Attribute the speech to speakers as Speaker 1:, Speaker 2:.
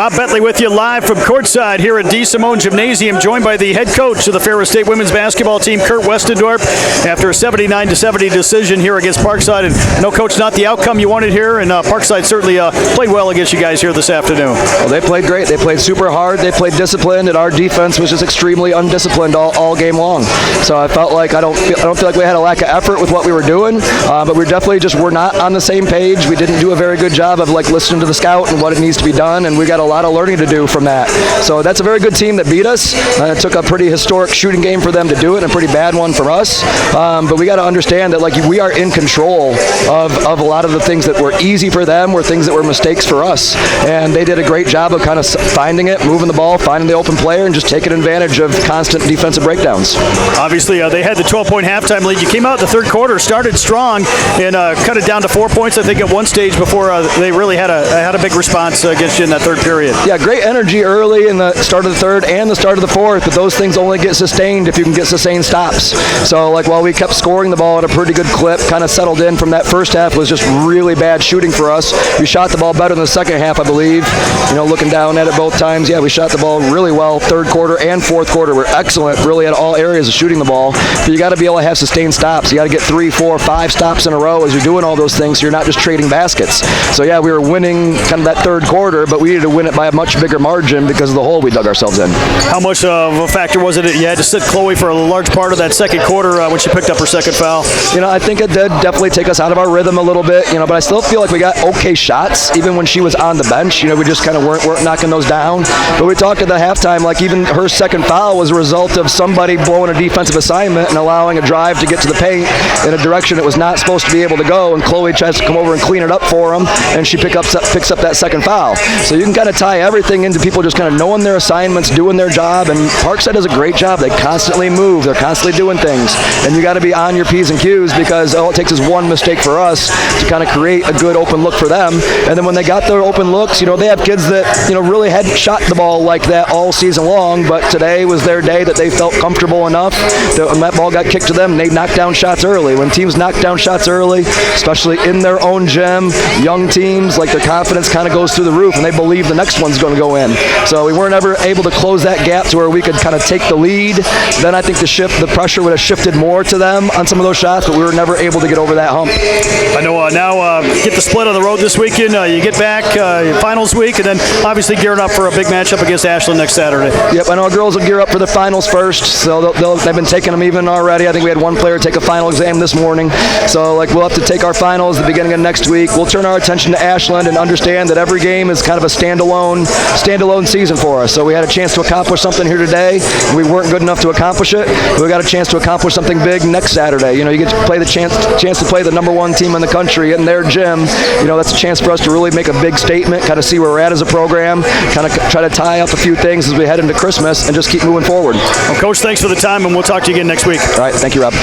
Speaker 1: Rob Bentley with you live from courtside here at D. Simone Gymnasium, joined by the head coach of the Ferris State women's basketball team, Kurt Westendorp, after a 79-70 decision here against Parkside. And no, Coach, not the outcome you wanted here, and Parkside certainly played well against you guys here this afternoon.
Speaker 2: Well, they played great. They played super hard. They played disciplined, and our defense was just extremely undisciplined all game long. So I felt like I don't feel like we had a lack of effort with what we were doing, but we're not on the same page. We didn't do a very good job of listening to the scout and what it needs to be done, and we got a lot of learning to do from that. So that's a very good team that beat us. It took a pretty historic shooting game for them to do it, and a pretty bad one for us. But we got to understand that we are in control of a lot of the things that were easy for them were things that were mistakes for us. And they did a great job of kind of finding it, moving the ball, finding the open player, and just taking advantage of constant defensive breakdowns.
Speaker 1: Obviously, they had the 12-point halftime lead. You came out in the third quarter, started strong, and cut it down to 4 points, I think, at one stage before they really had a big response against you in that third period.
Speaker 2: Yeah, great energy early in the start of the third and the start of the fourth, but those things only get sustained if you can get sustained stops. So while we kept scoring the ball at a pretty good clip, kind of settled in from that first half was just really bad shooting for us. We shot the ball better in the second half, I believe. Looking down at it both times, yeah, we shot the ball really well. Third quarter and fourth quarter were excellent, really at all areas of shooting the ball. But you got to be able to have sustained stops. You got to get 3, 4, 5 stops in a row as you're doing all those things, so you're not just trading baskets. So yeah, we were winning kind of that third quarter, but we needed to win it by a much bigger margin because of the hole we dug ourselves in.
Speaker 1: How much of a factor was it that you had to sit Chloe for a large part of that second quarter when she picked up her second foul?
Speaker 2: I think it did definitely take us out of our rhythm a little bit, but I still feel like we got okay shots even when she was on the bench. We just kind of weren't knocking those down. But we talked at the halftime, even her second foul was a result of somebody blowing a defensive assignment and allowing a drive to get to the paint in a direction it was not supposed to be able to go, and Chloe tries to come over and clean it up for them, and she picks up that second foul. So you can kind of tie everything into people just kind of knowing their assignments, doing their job, and Parkside does a great job. They constantly move. They're constantly doing things, and you got to be on your P's and Q's because all it takes is one mistake for us to kind of create a good open look for them. And then when they got their open looks, they have kids that really hadn't shot the ball like that all season long, but today was their day that they felt comfortable enough that when that ball got kicked to them, they knocked down shots early. When teams knock down shots early, especially in their own gym, young teams, their confidence kind of goes through the roof, and they believe the next one's going to go in. So we weren't ever able to close that gap to where we could kind of take the lead. Then I think the pressure would have shifted more to them on some of those shots, but we were never able to get over that hump.
Speaker 1: I know now get the split on the road this weekend. You get back finals week, and then obviously gearing up for a big matchup against Ashland next Saturday.
Speaker 2: Yep, I know our girls will gear up for the finals first, so they've been taking them even already. I think we had one player take a final exam this morning. So we'll have to take our finals at the beginning of next week. We'll turn our attention to Ashland and understand that every game is kind of a standalone season for us. So we had a chance to accomplish something here today. We weren't good enough to accomplish it. We got a chance to accomplish something big next Saturday. You get to play the chance to play the number one team in the country in their gym. That's a chance for us to really make a big statement, kind of see where we're at as a program, kind of try to tie up a few things as we head into Christmas and just keep moving forward.
Speaker 1: Well, Coach, thanks for the time, and we'll talk to you again next week.
Speaker 2: All right, thank you, Rob.